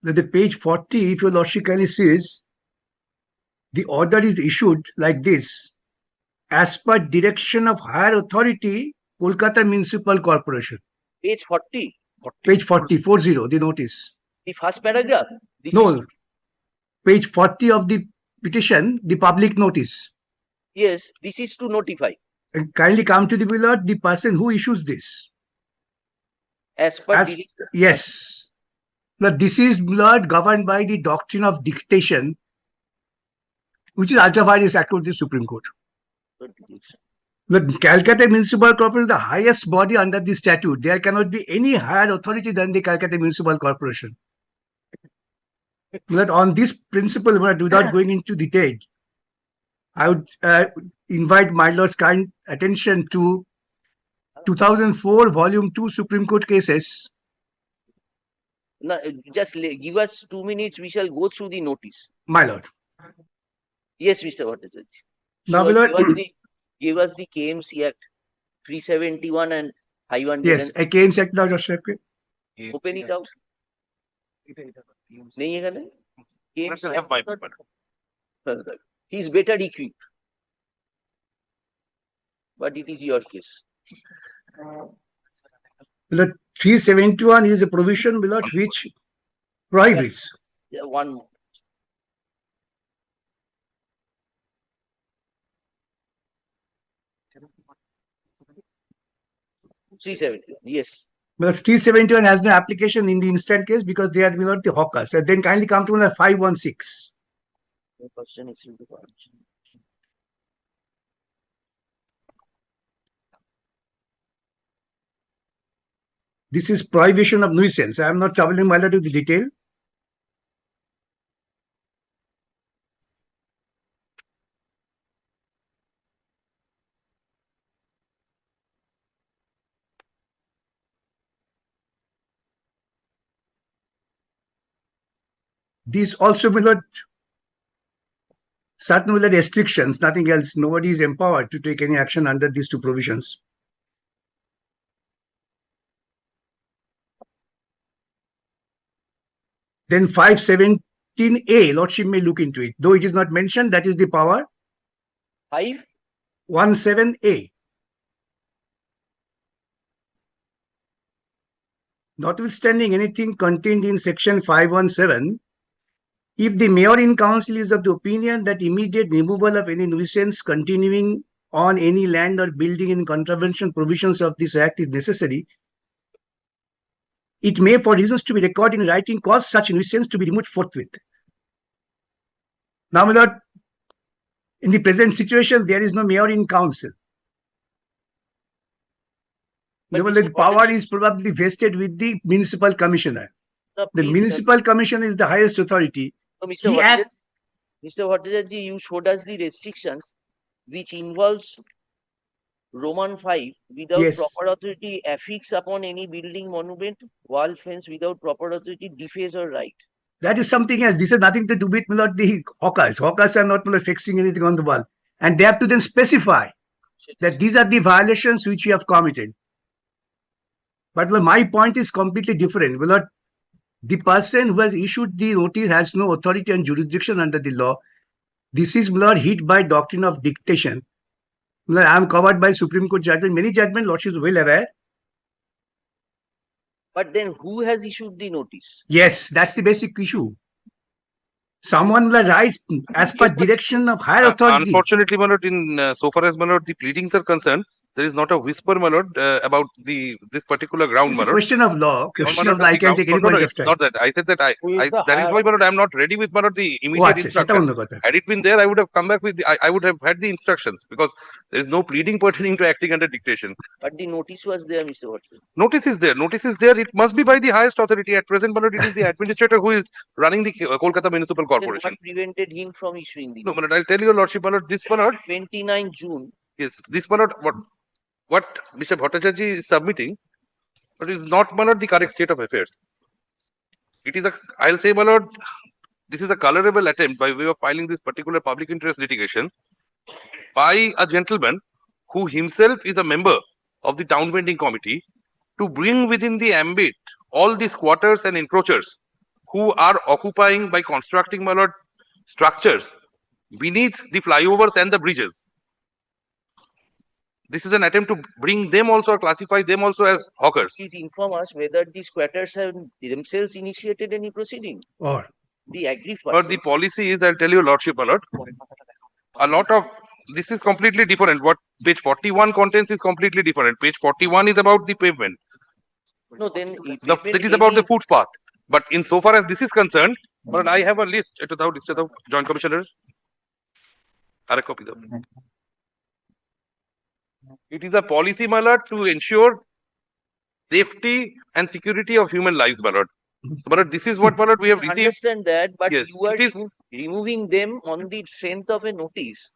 The page 40, if your lordship kindly sees, the order is issued like this. As per direction of higher authority, Kolkata Municipal Corporation. Page 40. Page 40, 40, the notice. The first paragraph. This No, is, page 40 of the petition, the public notice. yes, this is to notify. And kindly come to the Lord, the person who issues this. As per direction. Yes. Now, this is, Lord, governed by the doctrine of dictation, which is ultra vires act of the Supreme Court. The Calcutta Municipal Corporation is the highest body under the statute. There cannot be any higher authority than the Calcutta Municipal Corporation. But on this principle, without going into detail, I would invite my Lord's kind attention to 2004 Volume 2 Supreme Court cases. No, just give us 2 minutes. We shall go through the notice. My Lord. Yes, Mr. Bhattacharya. Now, my Lord, give us the KMC Act 371 and 500. Yes, a KMC Act now, just Open it out. नहीं है ना? KMC Act. He is better equipped. But it is your case. The 371 is a provision without which prohibits. Yeah, one more. Yes. Well, 371 has no application in the instant case because they are not the hawkers. And then kindly come to 516. This is prohibition of nuisance. I am not traveling my Lord with the detail. These also will not certain will have restrictions, nothing else. Nobody is empowered to take any action under these two provisions. Then 517A, Lordship may look into it. Though it is not mentioned, that is the power. 517A. Notwithstanding anything contained in section 517, if the mayor in council is of the opinion that immediate removal of any nuisance continuing on any land or building in contravention provisions of this act is necessary, it may, for reasons to be recorded in writing, cause such nuisance to be removed forthwith. Now, my Lord, in the present situation, there is no mayor in council. The power is probably vested with the municipal commissioner. The municipal commissioner is the highest authority. So, Mr. Bhattacharya, you showed us the restrictions which involves Roman 5 without proper authority affix upon any building, monument, wall, fence without proper authority, deface or right. That is something else. This has nothing to do with the hawkers. Hawkers are not fixing anything on the wall. And they have to then specify that these are the violations which you have committed. But my point is completely different. The person who has issued the notice has no authority and jurisdiction under the law. This is hit by doctrine of dictation. I am covered by Supreme Court judgment. Many judgment, Lordship is well aware. But then who has issued the notice? Yes, that's the basic issue. Someone will rise as per direction of higher authority. Unfortunately, my Lord, in so far as my Lord, the pleadings are concerned, there is not a whisper, my Lord, about this particular ground, my Lord. Question of law. Question of law. I can take any point of time. Not that. I said that that is why, my Lord, I am not ready with, my Lord, the immediate instruction. Had it been there, I would have come back with I would have had the instructions because there is no pleading pertaining to acting under dictation. But the notice was there, Mr. Watson. Notice is there. Notice is there. It must be by the highest authority. At present, my Lord, it is the administrator who is running the Kolkata Municipal Corporation. What prevented him from issuing the notice? No, my Lord, I'll tell you, Lordship, my Lord, this, my Lord. 29 June. Yes, this, my Lord, what Mr. Bhattacharya is submitting, but it is not, my Lord, the correct state of affairs. It is I'll say, my Lord, this is a colorable attempt by way of filing this particular public interest litigation by a gentleman who himself is a member of the town vending committee to bring within the ambit all the squatters and encroachers who are occupying by constructing, my lord, structures beneath the flyovers and the bridges. This is an attempt to bring them also or classify them also as hawkers. Please inform us whether the squatters have themselves initiated any proceeding. Or The aggrieved But the persons. policy is, I'll tell you, Lordship, my lord, a lot of this is completely different. What page 41 contains is completely different. Page 41 is about the pavement. No, then That is about the footpath. But insofar as this is concerned, but I have a list. It is list of Joint Commissioner. A copy though. It is a policy, my lord, to ensure safety and security of human lives, my lord. So, my lord, this is what, my lord, we have I received. understand that, but Yes, you are it is. removing them on the strength of a notice.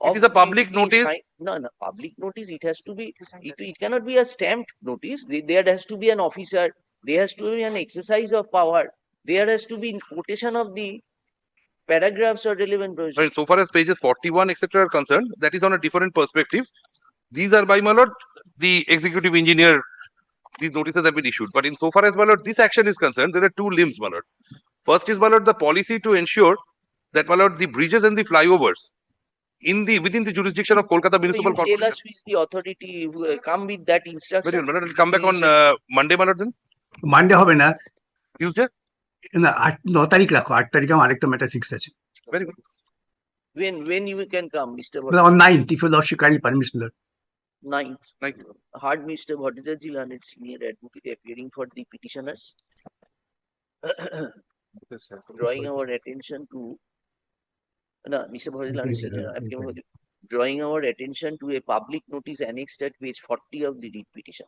It is a public notice. No, public notice. It has to be. It cannot be a stamped notice. There has to be an officer. There has to be an exercise of power. There has to be quotation of the paragraphs or relevant provisions. Right, so far as pages 41, etc. are concerned, that is on a different perspective. These are by, my lord, the executive engineer. These notices have been issued. But insofar as, my lord, this action is concerned, there are two limbs, my lord. First is, my lord, the policy to ensure that, my lord, the bridges and the flyovers within the jurisdiction of Kolkata Municipal You tell Corporation. us who is the authority who come with that instruction. Very well, my lord, I'll come back on Monday, my lord, then Monday হবে না, Tuesday. না 9 তারিখ রাখো, 8 তারিখে আমার আরেকটা matter fix আছে। Very good. When you can come, Mr. On 9th, if your lordship kindly permits me, lord. 9th. Thank you. Heard Mr. Bhattacharya learned senior advocate appearing for the petitioners. Drawing our attention to Mr. Bhattacharya drawing our attention to a public notice annexed at page 40 of the writ petition.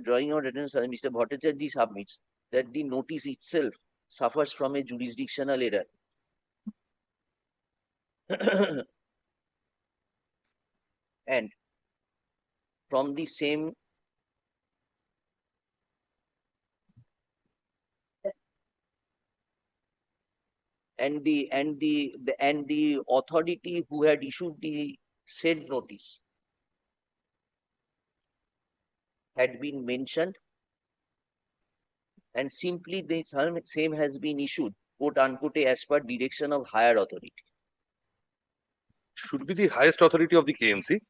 Drawing our attention, Mr. Bhattacharya submits that the notice itself suffers from a jurisdictional error. And from the same and the authority who had issued the said notice had been mentioned, and simply the same has been issued, quote unquote, as per direction of higher authority. Should be the highest authority of the KMC.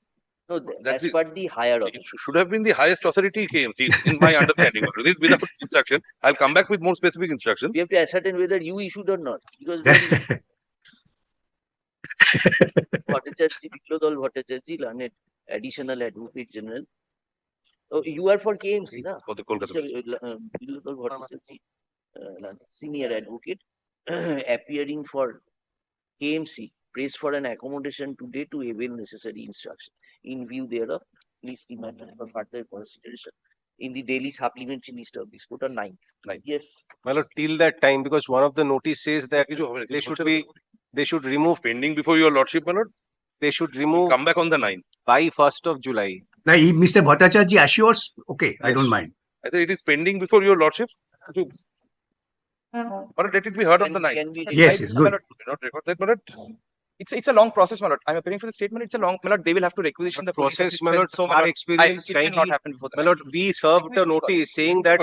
No, That's as per the higher authority. It should have been the highest authority KMC, in my understanding. This without instruction. I'll come back with more specific instruction. We have to ascertain whether you issued or not, because Biplodol Bhattacharya, learned additional advocate general. Oh, you are for KMC, na? For the Kolkata. Biplodol Bhattacharya, senior advocate, appearing for KMC, prays for an accommodation today to avail necessary instruction. In view thereof, please the matter for further consideration in the daily supplementary list of this, put on 9th. Yes. Well, till that time, because one of the notice says that they should remove Pending before your lordship, my lord. they should remove Come back on the 9th. by 1st of July. Now, if Mr. Bhattacharya assures, okay, I Yes. don't mind. I think it is pending before your lordship. Or let it be heard on the 9th. Can we Yes, yes, good. Not record that, my lord. It's a long process, my lord. I'm appearing for the statement. It's a long, my lord. They will have to requisition the police Process, my assistance. lord, So, my our lord, experience it will not kindly, happen before my that. lord, we served a notice saying that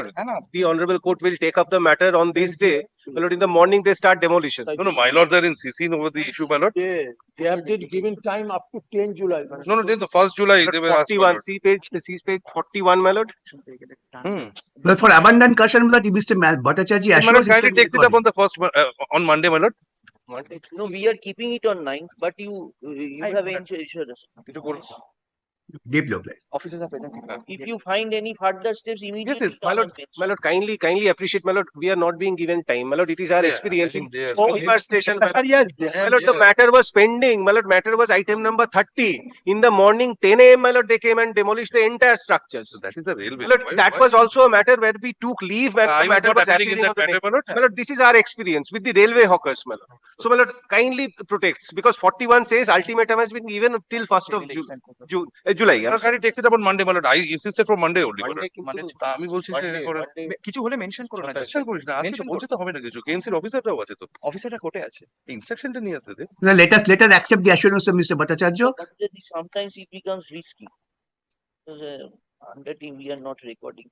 the honorable court will take up the matter on this day. My lord, in the morning they start demolition. No, my lords are in CC over the issue, my lord. They have been given time up to 10 July. No, then the 1st July they were asked. my 41, lord. see page 41, my lord. But for abundant caution, lord, if Mr. Bhattacharya My lord, assures, kindly takes it up on the first on Monday, my lord. No, we are keeping it on 9th, but you have ensured us. deeply obliged. Officers are present. If you find any further steps immediately, yes, My lord, kindly appreciate, my lord, we are not being given time. My lord, it is our Yeah, experience I in think they are- Shalimarh station. Yes, My lord, the matter was pending. My lord, matter was item number 30. In the morning, 10 a.m., my lord, they came and demolished the entire structures. So that is the railway. My lord, that was also a matter where we took leave when I the was matter not was appearing in appearing on that the matter, my lord. My lord, this is our experience with the railway hawkers, my lord. So, my lord, kindly protects, because 41 says ultimatum has been given till 1st of July. My lord, kindly takes it up on Monday, my lord. I insisted for Monday only, my lord. Monday কিন্তু- তা আমি বলছি যে Monday, করে- Monday। কিছু হলে mention করো না। Mention করিস না, আজকে তো Mention বলছে তো হবে না কিছু। KMC-র অফিসারটাও আছে তো। অফিসাররা কোর্টে আছে। ইনস্ট্রাকশনটা নিয়ে আসতে দে। Now, let us accept the assurance of Mr. Bhattacharya. sometimes it becomes risky. Because under team we are not recording.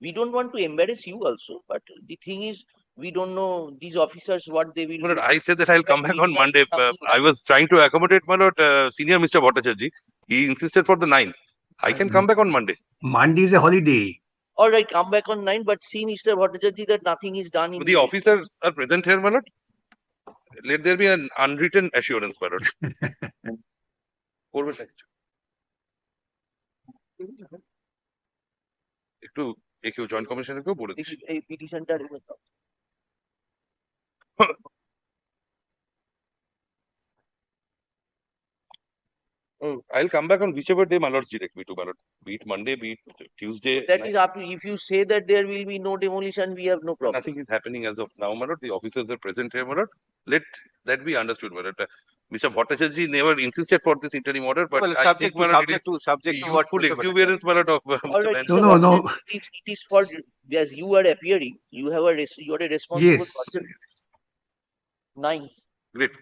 We don't want to embarrass you also, but the thing is, we don't know these officers what they will My lord, do. I said that I'll come But back on midnight Monday. something I was trying to accommodate my lord, senior Mr. Bhattacharjee. He insisted for the 9th. I can come back on Monday. Monday is a holiday. All right, come back on 9, but see, Mr. Bhattacharjee, that nothing is done in The officers are present here, my lord. Let there be an unwritten assurance, my lord. করবে না কিছু। একটু একেও joint কমিশনারকেও বলে this. এই পিটিশনটা রেখে দাও। Oh, I'll come back on whichever day my lords direct me to, my lord. Be it Monday, be it Tuesday. That is up to, if you say that there will be no demolition, we have no problem. Nothing is happening as of now, my lord. The officers are present here, my lord. Let that be understood, my lord. Mr. Bhattacharjee never insisted for this interim order, but Well, I subject think, my to, lord, it subject is to, subject to what? youthful Mr. Bhattacharjee? exuberance, my lord, of All Mr. right, Bansal. No, no. It is for, as you are appearing, you have a you are a responsible Yes. person. Yes, yes, yes. 9. Great.